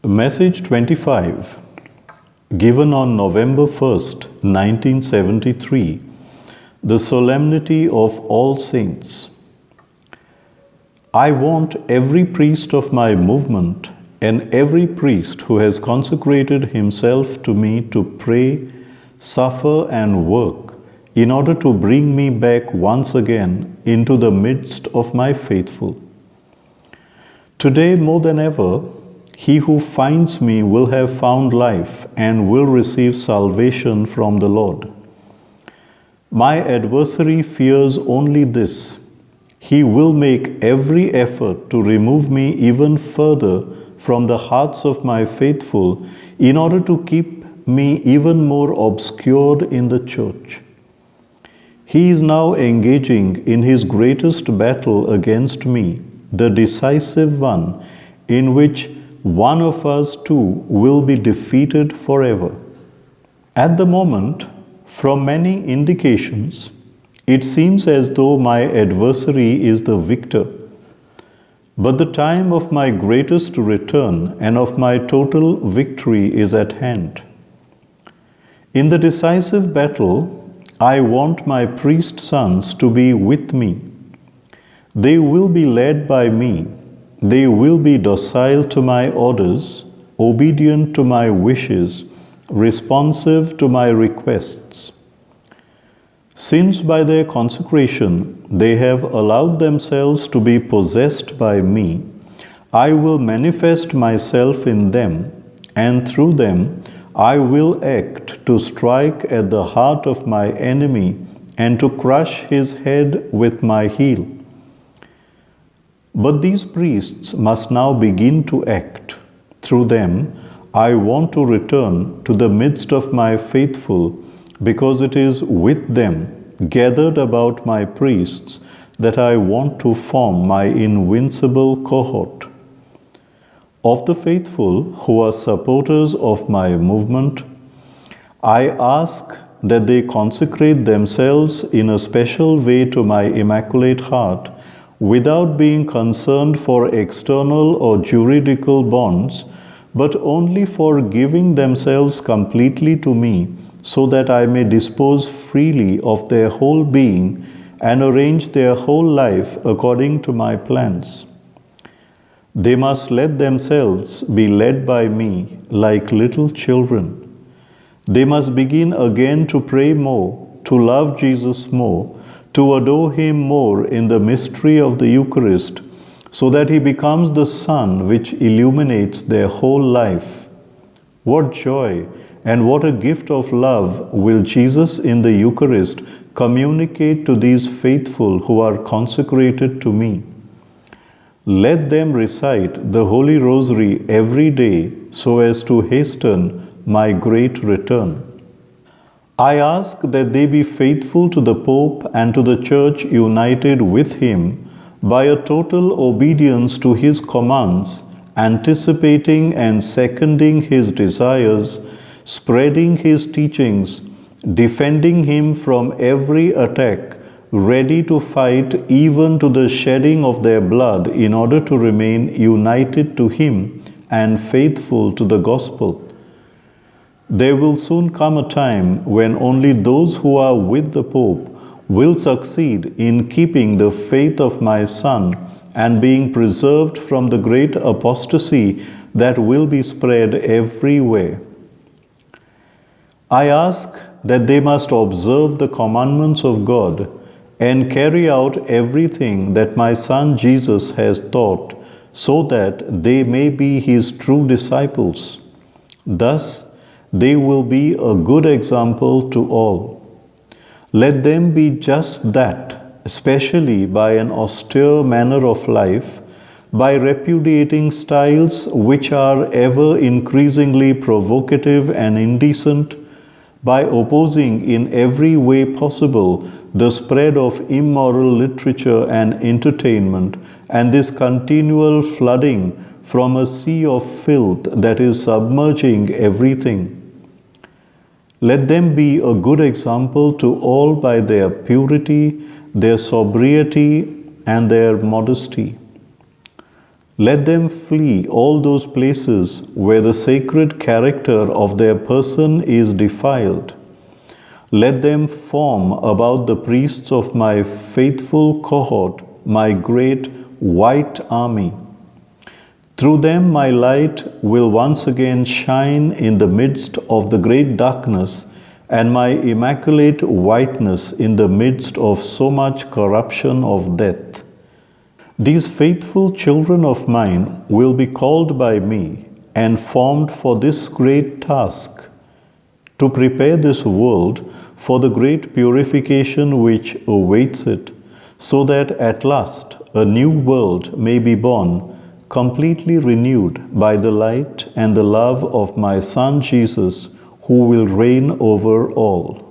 Message 25, given on November 1st, 1973, the Solemnity of All Saints. I want every priest of my movement and every priest who has consecrated himself to me to pray, suffer, and work in order to bring me back once again into the midst of my faithful. Today, more than ever, he who finds me will have found life and will receive salvation from the Lord. My adversary fears only this: he will make every effort to remove me even further from the hearts of my faithful in order to keep me even more obscured in the church. He is now engaging in his greatest battle against me, the decisive one, in which one of us too will be defeated forever. At the moment, from many indications, it seems as though my adversary is the victor. But the time of my greatest return and of my total victory is at hand. In the decisive battle, I want my priest sons to be with me. They will be led by me. They will be docile to my orders, obedient to my wishes, responsive to my requests. Since by their consecration they have allowed themselves to be possessed by me, I will manifest myself in them, and through them I will act to strike at the heart of my enemy and to crush his head with my heel. But these priests must now begin to act. Through them, I want to return to the midst of my faithful, because it is with them, gathered about my priests, that I want to form my invincible cohort. Of the faithful who are supporters of my movement, I ask that they consecrate themselves in a special way to my Immaculate Heart, without being concerned for external or juridical bonds, but only for giving themselves completely to me, so that I may dispose freely of their whole being and arrange their whole life according to my plans. They must let themselves be led by me like little children. They must begin again to pray more, to love Jesus more, to adore Him more in the mystery of the Eucharist, so that He becomes the sun which illuminates their whole life. What joy and what a gift of love will Jesus in the Eucharist communicate to these faithful who are consecrated to me. Let them recite the Holy Rosary every day so as to hasten my great return. I ask that they be faithful to the Pope and to the Church united with him by a total obedience to his commands, anticipating and seconding his desires, spreading his teachings, defending him from every attack, ready to fight even to the shedding of their blood in order to remain united to him and faithful to the Gospel. There will soon come a time when only those who are with the Pope will succeed in keeping the faith of my Son and being preserved from the great apostasy that will be spread everywhere. I ask that they must observe the commandments of God and carry out everything that my Son Jesus has taught, so that they may be His true disciples. Thus, they will be a good example to all. Let them be just that, especially by an austere manner of life, by repudiating styles which are ever increasingly provocative and indecent, by opposing in every way possible the spread of immoral literature and entertainment, and this continual flooding from a sea of filth that is submerging everything. Let them be a good example to all by their purity, their sobriety, and their modesty. Let them flee all those places where the sacred character of their person is defiled. Let them form about the priests of my faithful cohort, my great white army. Through them my light will once again shine in the midst of the great darkness, and my immaculate whiteness in the midst of so much corruption of death. These faithful children of mine will be called by me and formed for this great task, to prepare this world for the great purification which awaits it, so that at last a new world may be born, completely renewed by the light and the love of my Son Jesus, who will reign over all.